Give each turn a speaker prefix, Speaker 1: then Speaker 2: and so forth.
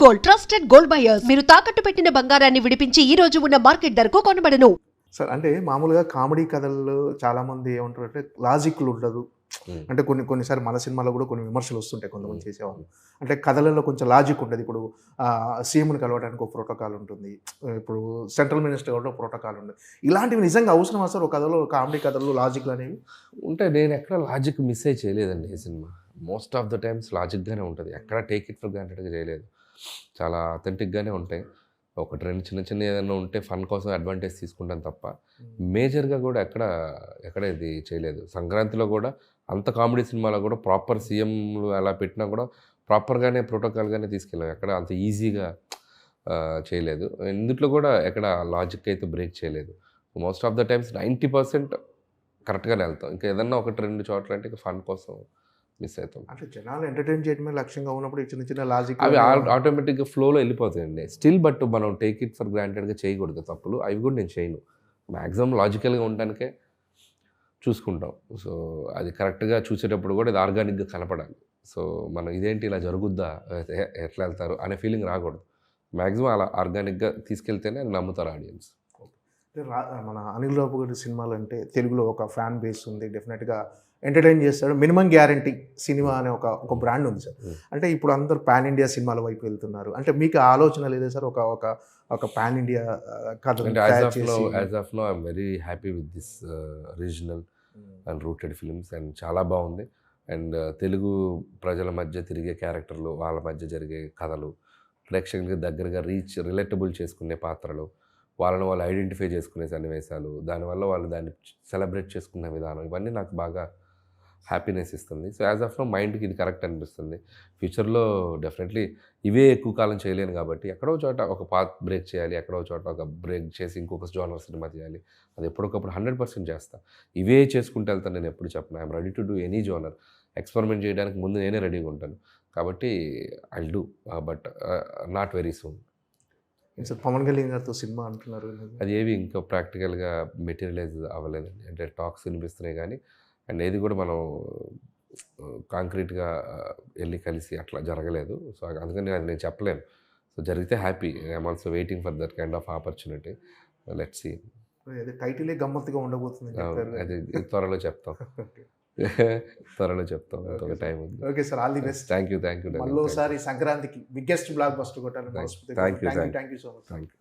Speaker 1: Gold trusted gold buyers మీరు తాకట్టు పెట్టిన బంగారాన్ని విడిపించి ఈ రోజు ఉన్న మార్కెట్ ధరకు కొనబడను.
Speaker 2: సార్ అంటే మామూలుగా కామెడీ కథల్లో చాలామంది ఏమంటారు అంటే లాజిక్లు ఉండదు. అంటే కొన్నిసార్లు మన సినిమాలో కూడా కొన్ని విమర్శలు వస్తుంటాయి కొంతమంది చేసేవాళ్ళు. అంటే కథలలో కొంచెం లాజిక్ ఉంటుంది. ఇప్పుడు సీఎంని కలవడానికి ఒక ప్రోటోకాల్ ఉంటుంది. ఇప్పుడు సెంట్రల్ మినిస్టర్ కూడా ప్రోటోకాల్ ఉంటుంది. ఇలాంటివి నిజంగా అవసరం సార్ ఒక కథలో, కామెడీ కథల్లో లాజిక్లు అనేవి
Speaker 3: ఉంటే నేను ఎక్కడ లాజిక్ మిస్ అయ్యి చేయలేదండి ఈ సినిమా. మోస్ట్ ఆఫ్ ద టైమ్స్ లాజిక్గానే ఉంటుంది. ఎక్కడ టేక్ ఇట్ ఫర్ గ్రాంటెడ్గా చేయలేదు. చాలా అథెంటిక్గానే ఉంటాయి. ఒకటి రెండు చిన్న చిన్న ఏదైనా ఉంటే ఫన్ కోసం అడ్వాంటేజ్ తీసుకుంటాను తప్ప మేజర్గా కూడా ఎక్కడ ఇది చేయలేదు. సంక్రాంతిలో కూడా అంత కామెడీ సినిమాలో కూడా ప్రాపర్ సీఎంలు అలా పెట్టినా కూడా ప్రాపర్గానే ప్రోటోకాల్గానే తీసుకెళ్ళాం. ఎక్కడ అంత ఈజీగా చేయలేదు. ఇందుట్లో కూడా ఎక్కడ లాజిక్ అయితే బ్రేక్ చేయలేదు. మోస్ట్ ఆఫ్ ద టైమ్స్ 90% కరెక్ట్గానే వెళ్తాం. ఇంకా ఏదన్నా ఒకటి రెండు చోట్ల అంటే ఫన్ కోసం మిస్ అవుతాం.
Speaker 2: అంటే జనాలు ఎంటర్టైన్ చేయడమే లక్ష్యంగా ఉన్నప్పుడు చిన్న చిన్న లాజిక్
Speaker 3: అవి ఆటోమేటిక్గా ఫ్లోలో వెళ్ళిపోతాయండి. స్టిల్ బట్ మనం టేక్ ఇట్ ఫర్ గ్రాంటెడ్గా చేయకూడదు తప్పులు. అవి కూడా నేను చేయను. మ్యాక్సిమం లాజికల్గా ఉండడానికే చూసుకుంటాం. సో అది కరెక్ట్గా చూసేటప్పుడు కూడా ఇది ఆర్గానిక్గా కనపడాలి. సో మనం ఇదేంటి ఇలా జరుగుద్దా, ఎట్లా వెళ్తారు అనే ఫీలింగ్ రాకూడదు. మ్యాక్సిమం అలా ఆర్గానిక్గా తీసుకెళ్తేనే అది నమ్ముతారు ఆడియన్స్.
Speaker 2: మన అనిల్ రావు గారి సినిమాలు అంటే తెలుగులో ఒక ఫ్యాన్ బేస్ ఉంది. డెఫినెట్గా ఎంటర్టైన్ చేస్తాడు. మినిమం గ్యారంటీ సినిమా అనే ఒక బ్రాండ్ ఉంది సార్. అంటే ఇప్పుడు అందరు పాన్ ఇండియా సినిమాల వైపు వెళ్తున్నారు. అంటే మీకు ఆలోచన లేదా సార్ ఒక పాన్ ఇండియా కథ?
Speaker 3: As of now I'm very happy with this regional and rooted films and చాలా బాగుంది. అండ్ తెలుగు ప్రజల మధ్య తిరిగే క్యారెక్టర్లు, వాళ్ళ మధ్య జరిగే కథలు, ప్రేక్షకులకి దగ్గరగా రిలేటబుల్ చేసుకునే పాత్రలు, వాళ్ళని వాళ్ళు ఐడెంటిఫై చేసుకునే సన్నివేశాలు, దానివల్ల వాళ్ళు దాన్ని సెలబ్రేట్ చేసుకునే విధానం, ఇవన్నీ నాకు బాగా హ్యాపీనెస్ ఇస్తుంది. సో యాజ్ ఆఫ్ నో మైండ్కి ఇది కరెక్ట్ అనిపిస్తుంది. ఫ్యూచర్లో డెఫినెట్లీ ఇవే ఎక్కువ కాలం చేయలేను కాబట్టి ఎక్కడో చోట ఒక పాత్ బ్రేక్ చేయాలి, ఎక్కడో చోట ఒక బ్రేక్ చేసి ఇంకొక జోనర్ సినిమా చేయాలి. అది ఎప్పటికప్పుడు 100% చేస్తాను. ఇవే చేసుకుంటూ వెళ్తాను. నేను ఎప్పుడు చెప్పను I'm ready to do any genre. Experiment చేయడానికి ముందు నేనే రెడీగా ఉంటాను. కాబట్టి I'll do but not very soon.
Speaker 2: Sir Pawan Kalyan గారితో సినిమా అంటున్నారు,
Speaker 3: అది ఏవి ఇంకా ప్రాక్టికల్గా మెటీరియలైజ్ అవ్వలేదండి. అంటే టాక్స్ వినిపిస్తున్నాయి కానీ అండ్ ఏది కూడా మనం కాంక్రీట్గా వెళ్ళి కలిసి అట్లా జరగలేదు. సో అందుకని నేను చెప్పలేను. సో జరిగితే happy. I'm also waiting for that kind of opportunity. Let's see.
Speaker 2: టైటిలే గమ్మత్తుగా ఉండబోతుంది.
Speaker 3: అది త్వరలో చెప్తాం. త్వరలో చెప్తాం. ఒక టైం ఉంది.
Speaker 2: Okay sir, all the best.
Speaker 3: Thank you.
Speaker 2: మళ్ళీసారి సంక్రాంతికి బిగ్గెస్ట్ బ్లాక్ బస్టర్ కొట్టాలని.
Speaker 3: Thank you
Speaker 2: so much.
Speaker 3: Thank you.